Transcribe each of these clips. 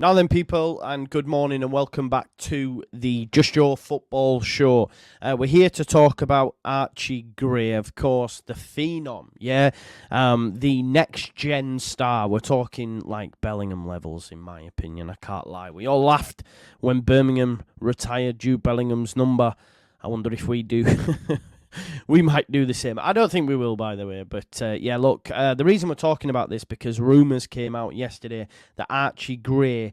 Now then, people, and good morning and welcome back to the Just Your Football Show. We're here to talk about Archie Gray, of course, the phenom, the next-gen star. We're talking like Bellingham levels, in my opinion, I can't lie. We all laughed when Birmingham retired Jude Bellingham's number. I wonder if we do. We might do the same. I don't think we will, by the way. But the reason we're talking about this because rumours came out yesterday that Archie Gray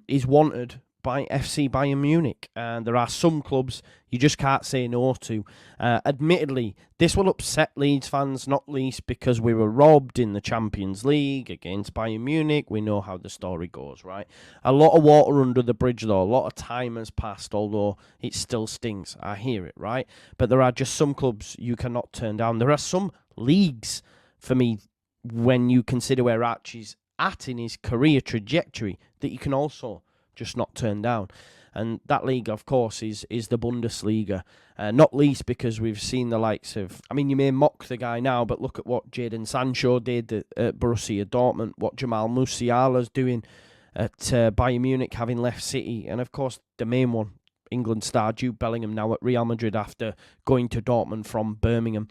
is wanted by FC Bayern Munich. And there are some clubs you just can't say no to. Admittedly, this will upset Leeds fans, not least because we were robbed in the Champions League against Bayern Munich. We know how the story goes, right? A lot of water under the bridge, though. A lot of time has passed, although it still stings. I hear it, right? But there are just some clubs you cannot turn down. There are some leagues, for me, when you consider where Archie's at in his career trajectory, that you can also just not turn down. And that league, of course, is the Bundesliga. Not least because we've seen the likes of... I mean, you may mock the guy now, but look at what Jadon Sancho did at Borussia Dortmund, what Jamal Musiala's doing at Bayern Munich, having left City. And, of course, the main one, England star Jude Bellingham, now at Real Madrid after going to Dortmund from Birmingham.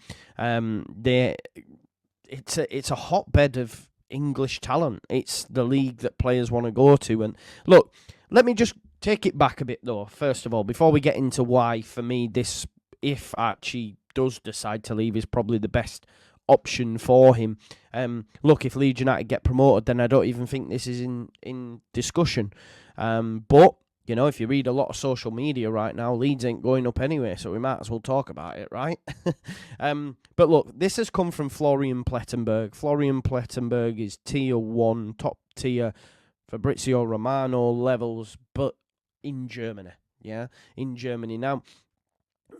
It's a hotbed of English talent. It's the league that players want to go to. And look, let me just take it back a bit though, first of all, before we get into why, for me, this, if Archie does decide to leave, is probably the best option for him. Look, if Leeds United get promoted, then I don't even think this is in discussion. But you know, if you read a lot of social media right now, Leeds ain't going up anyway, so we might as well talk about it, right? But look, this has come from Florian Plettenberg. Florian Plettenberg is tier 1, top tier Fabrizio Romano levels, but in Germany, in Germany. Now,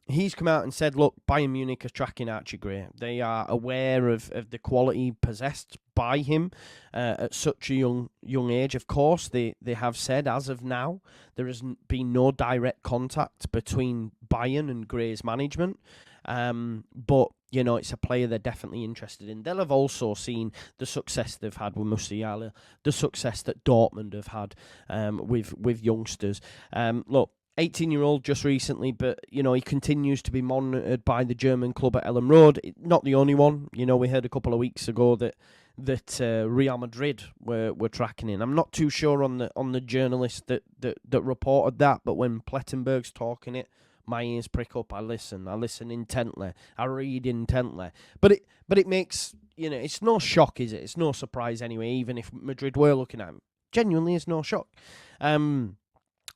he's come out and said, look, Bayern Munich are tracking Archie Gray. They are aware of the quality possessed by him at such a young age. Of course, they have said, as of now, there has been no direct contact between Bayern and Gray's management. But, you know, it's a player they're definitely interested in. They'll have also seen the success they've had with Musiala, the success that Dortmund have had with youngsters. Look, 18-year-old just recently, but, you know, he continues to be monitored by the German club at Ellen Road. Not the only one. You know, we heard a couple of weeks ago that Real Madrid were tracking in. I'm not too sure on the journalist that reported that, but when Plettenberg's talking it, my ears prick up. I listen intently. I read intently. But it makes, you know, it's no shock, is it? It's no surprise anyway, even if Madrid were looking at him. Genuinely, it's no shock.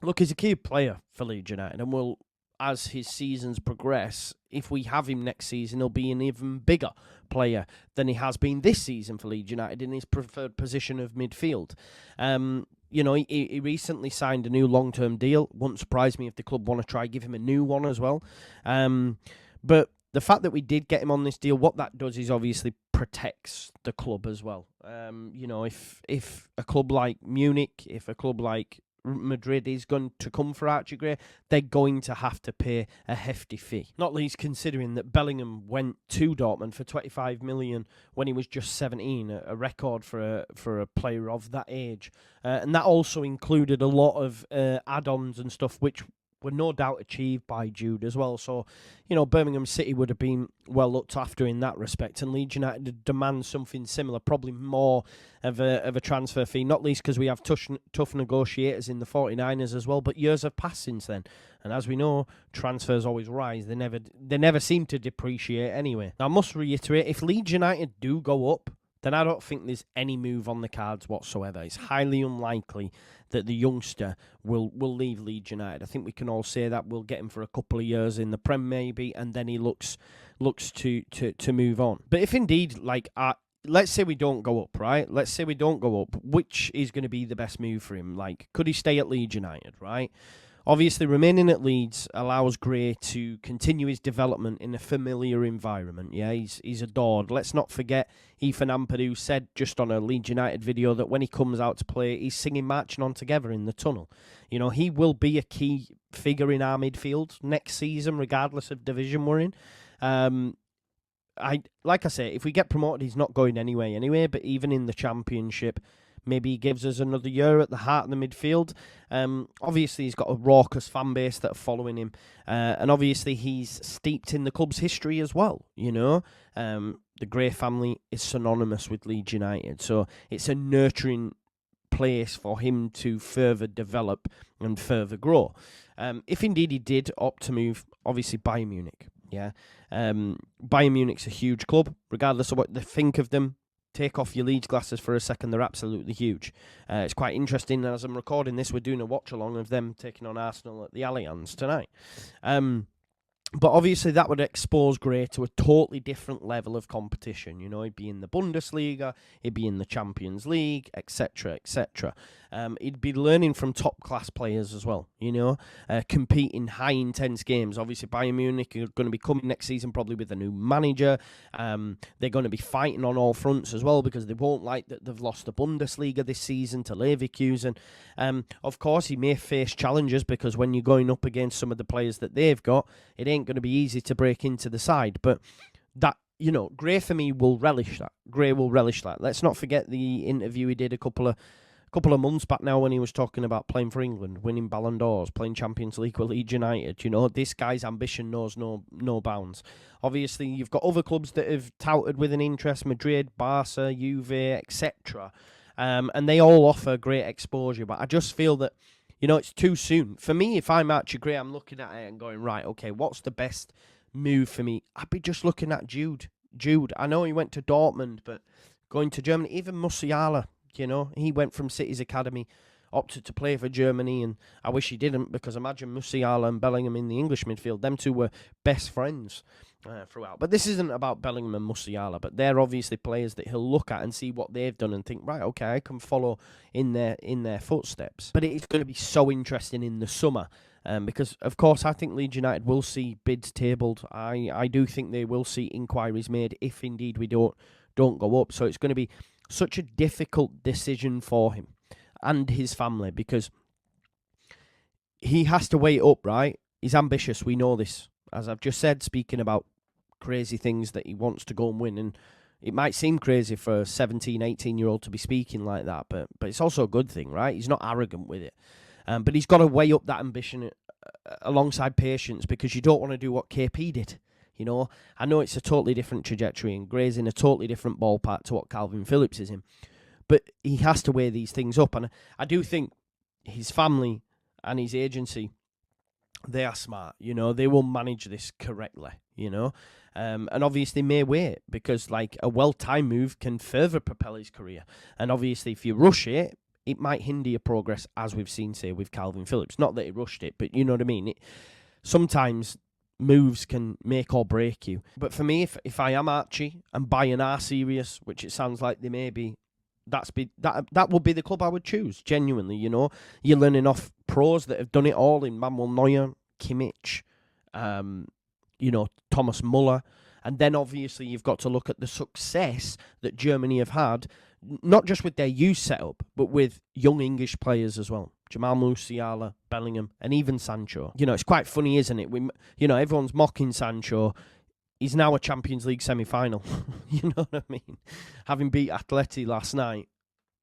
Look, he's a key player for Leeds United, and will, as his seasons progress, if we have him next season, he'll be an even bigger player than he has been this season for Leeds United in his preferred position of midfield. You know, he recently signed a new long-term deal. Wouldn't surprise me if the club want to try give him a new one as well. But the fact that we did get him on this deal, what that does is obviously protects the club as well. You know, if a club like Munich, if a club like Madrid is going to come for Archie Gray, they're going to have to pay a hefty fee. Not least considering that Bellingham went to Dortmund for 25 million when he was just 17, a record for a player of that age. And that also included a lot of add-ons and stuff, which were no doubt achieved by Jude as well. So, you know, Birmingham City would have been well looked after in that respect, and Leeds United demand something similar, probably more of a transfer fee, not least because we have tough negotiators in the 49ers as well, but years have passed since then. And as we know, transfers always rise. They never seem to depreciate anyway. Now, I must reiterate, if Leeds United do go up, then I don't think there's any move on the cards whatsoever. It's highly unlikely that the youngster will leave Leeds United. I think we can all say that. We'll get him for a couple of years in the Prem maybe, and then he looks to move on. But if indeed, like, let's say we don't go up, right? Let's say we don't go up. Which is going to be the best move for him? Like, could he stay at Leeds United, right? Obviously, remaining at Leeds allows Gray to continue his development in a familiar environment. Yeah, he's adored. Let's not forget, Ethan Ampadu said just on a Leeds United video that when he comes out to play, he's singing Marching On Together in the tunnel. You know, he will be a key figure in our midfield next season, regardless of division we're in. Like I say, if we get promoted, he's not going anyway. But even in the Championship, maybe he gives us another year at the heart of the midfield. Obviously, he's got a raucous fan base that are following him. And obviously, he's steeped in the club's history as well, you know. The Gray family is synonymous with Leeds United. So it's a nurturing place for him to further develop and further grow. If indeed he did opt to move, obviously Bayern Munich, yeah. Bayern Munich's a huge club, regardless of what they think of them. Take off your Leeds glasses for a second, they're absolutely huge. It's quite interesting, as I'm recording this, we're doing a watch-along of them taking on Arsenal at the Allianz tonight. But obviously that would expose Gray to a totally different level of competition. You know, he'd be in the Bundesliga, he'd be in the Champions League, etc., etc. He'd be learning from top-class players as well, you know, competing high-intense games. Obviously, Bayern Munich are going to be coming next season probably with a new manager. They're going to be fighting on all fronts as well because they won't like that they've lost the Bundesliga this season to Leverkusen. Of course, he may face challenges because when you're going up against some of the players that they've got, it ain't going to be easy to break into the side. But that, you know, Gray for me will relish that. Gray will relish that. Let's not forget the interview he did a couple of months back now when he was talking about playing for England, winning Ballon d'Ors, playing Champions League with Leeds United. You know, this guy's ambition knows no bounds. Obviously, you've got other clubs that have touted with an interest, Madrid, Barca, Juve, etc. And they all offer great exposure. But I just feel that, you know, it's too soon. For me, if I'm Archie Gray, I'm looking at it and going, right, okay, what's the best move for me? I'd be just looking at Jude. I know he went to Dortmund, but going to Germany, even Musiala, you know, he went from City's academy, opted to play for Germany, and I wish he didn't because imagine Musiala and Bellingham in the English midfield. Them two were best friends throughout. But this isn't about Bellingham and Musiala, but they're obviously players that he'll look at and see what they've done and think, right, okay, I can follow in their footsteps. But it's going to be so interesting in the summer. Because, of course, I think Leeds United will see bids tabled. I do think they will see inquiries made if indeed we don't go up. So it's going to be such a difficult decision for him and his family because he has to weigh it up, right? He's ambitious, we know this. As I've just said, speaking about crazy things that he wants to go and win, and it might seem crazy for a 17, 18-year-old to be speaking like that, but it's also a good thing, right? He's not arrogant with it. But he's got to weigh up that ambition alongside patience because you don't want to do what KP did. You know, I know it's a totally different trajectory and Gray's in a totally different ballpark to what Calvin Phillips is in. But he has to weigh these things up. And I do think his family and his agency, they are smart. You know, they will manage this correctly, you know. And obviously may wait because, like, a well-timed move can further propel his career. And obviously if you rush it, it might hinder your progress, as we've seen, say, with Calvin Phillips. Not that he rushed it, but you know what I mean. Sometimes moves can make or break you. But for me, if I am Archie and Bayern are serious, which it sounds like they may be, that would be the club I would choose, genuinely, you know. You're learning off pros that have done it all in Manuel Neuer, Kimmich, you know, Thomas Muller. And then obviously you've got to look at the success that Germany have had, not just with their youth setup, but with young English players as well. Jamal Musiala, Bellingham, and even Sancho. You know, it's quite funny, isn't it? Everyone's mocking Sancho. He's now a Champions League semi-final. You know what I mean? Having beat Atleti last night,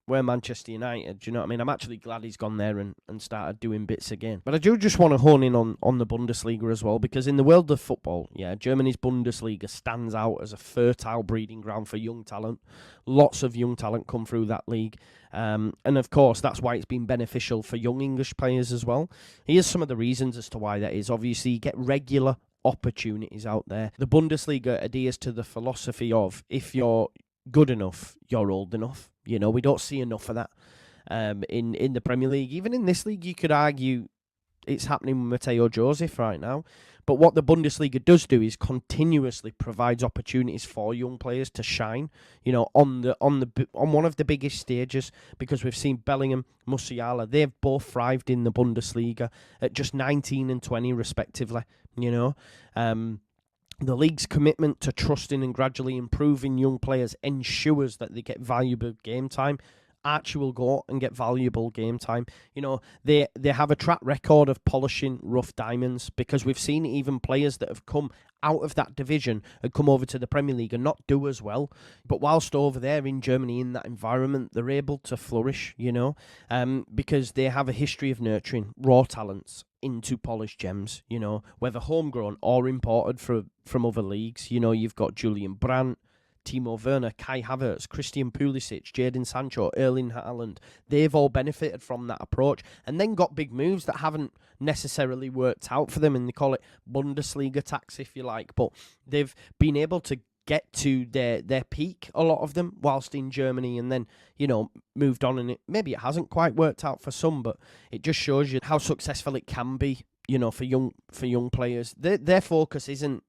we're Manchester United. Do you know what I mean? I'm actually glad he's gone there and started doing bits again. But I do just want to hone in on the Bundesliga as well, because in the world of football, yeah, Germany's Bundesliga stands out as a fertile breeding ground for young talent. Lots of young talent come through that league. And of course, that's why it's been beneficial for young English players as well. Here's some of the reasons as to why that is. Obviously, you get regular opportunities out there. The Bundesliga adheres to the philosophy of if you're good enough, you're old enough. You know, we don't see enough of that in the Premier League. Even in this league, you could argue it's happening with Mateo Joseph right now. But what the Bundesliga does do is continuously provides opportunities for young players to shine, you know, on one of the biggest stages, because we've seen Bellingham, Musiala, they've both thrived in the Bundesliga at just 19 and 20 respectively, you know. The league's commitment to trusting and gradually improving young players ensures that they get valuable game time Archie will go and get valuable game time. You know, they have a track record of polishing rough diamonds, because we've seen even players that have come out of that division and come over to the Premier League and not do as well. But whilst over there in Germany, in that environment, they're able to flourish, you know, because they have a history of nurturing raw talents into polished gems, you know, whether homegrown or imported from other leagues. You know, you've got Julian Brandt, Timo Werner, Kai Havertz, Christian Pulisic, Jadon Sancho, Erling Haaland. They've all benefited from that approach and then got big moves that haven't necessarily worked out for them, and they call it Bundesliga tax, if you like. But they've been able to get to their peak, a lot of them, whilst in Germany, and then, you know, moved on, and maybe it hasn't quite worked out for some, but it just shows you how successful it can be, you know, for young players. Their focus isn't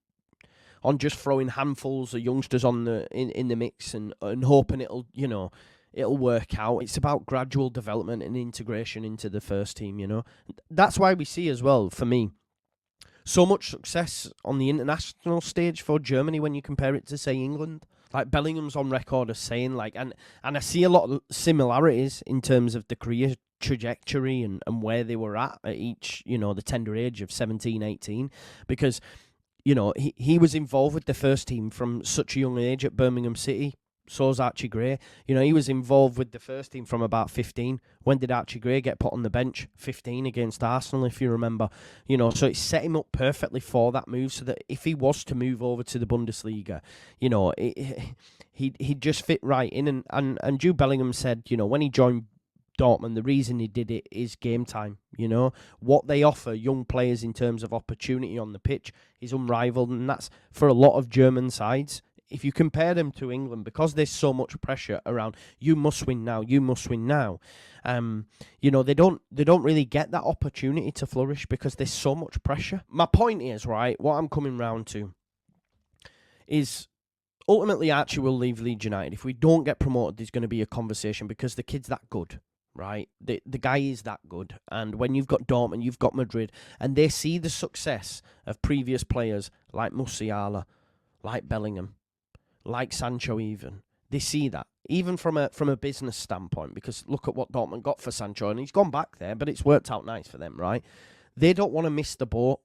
on just throwing handfuls of youngsters on in the mix and hoping it'll work out. It's about gradual development and integration into the first team, you know. That's why we see as well, for me, so much success on the international stage for Germany when you compare it to, say, England. Like, Bellingham's on record as saying, like, and I see a lot of similarities in terms of the career trajectory and where they were at each, you know, the tender age of 17, 18, because, you know, he was involved with the first team from such a young age at Birmingham City. So's Archie Gray. You know, he was involved with the first team from about 15. When did Archie Gray get put on the bench? 15 against Arsenal, if you remember. You know, so it set him up perfectly for that move, so that if he was to move over to the Bundesliga, you know, he'd just fit right in. And Jude Bellingham said, you know, when he joined Dortmund, the reason he did it is game time. You know, what they offer young players in terms of opportunity on the pitch is unrivaled, and that's for a lot of German sides. If you compare them to England, because there's so much pressure around, you must win now, you must win now. You know, they don't really get that opportunity to flourish because there's so much pressure. My point is, right, what I'm coming round to is, ultimately Archie will leave Leeds United. If we don't get promoted, there's going to be a conversation because the kid's that good, right? The guy is that good. And when you've got Dortmund, you've got Madrid, and they see the success of previous players like Musiala, like Bellingham, like Sancho even. They see that, even from a business standpoint, because look at what Dortmund got for Sancho, and he's gone back there, but it's worked out nice for them, right? They don't want to miss the boat.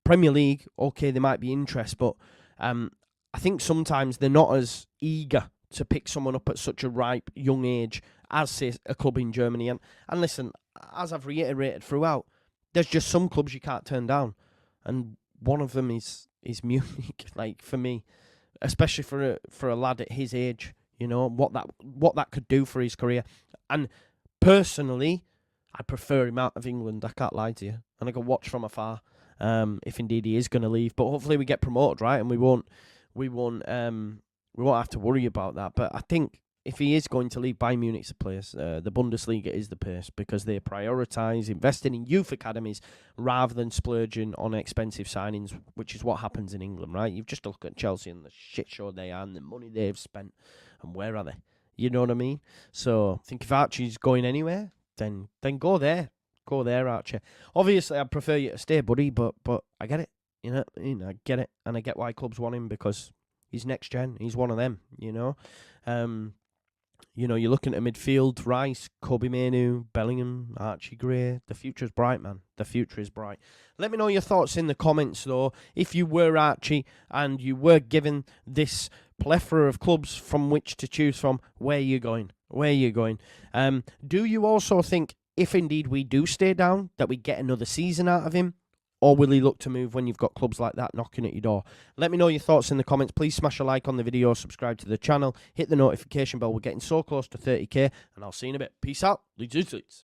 Premier League, okay, there might be interest, but I think sometimes they're not as eager to pick someone up at such a ripe young age as, say, a club in Germany. And listen, as I've reiterated throughout, there's just some clubs you can't turn down, and one of them is Munich. Like, for me, especially for a lad at his age, you know, what that could do for his career. And personally, I prefer him out of England. I can't lie to you, and I can watch from afar. If indeed he is going to leave, but hopefully we get promoted, right? And we won't have to worry about that. But I think if he is going to leave, Bayern Munich's the place. The Bundesliga is the place, because they prioritise investing in youth academies rather than splurging on expensive signings, which is what happens in England, right? You've just looked at Chelsea and the shit show they are and the money they've spent, and where are they? You know what I mean? So I think if Archie's going anywhere, then go there. Go there, Archie. Obviously, I'd prefer you to stay, buddy, but I get it. You know, I get it, and I get why clubs want him, because he's next gen. He's one of them, you know. You know, you're looking at midfield: Rice, Kobe Mainoo, Bellingham, Archie Gray. The future's bright, man. The future is bright. Let me know your thoughts in the comments, though. If you were Archie and you were given this plethora of clubs from which to choose from, where are you going? Where are you going? Do you also think, if indeed we do stay down, that we get another season out of him? Or will he look to move when you've got clubs like that knocking at your door? Let me know your thoughts in the comments. Please smash a like on the video, subscribe to the channel, hit the notification bell. We're getting so close to 30k, and I'll see you in a bit. Peace out. Leeds.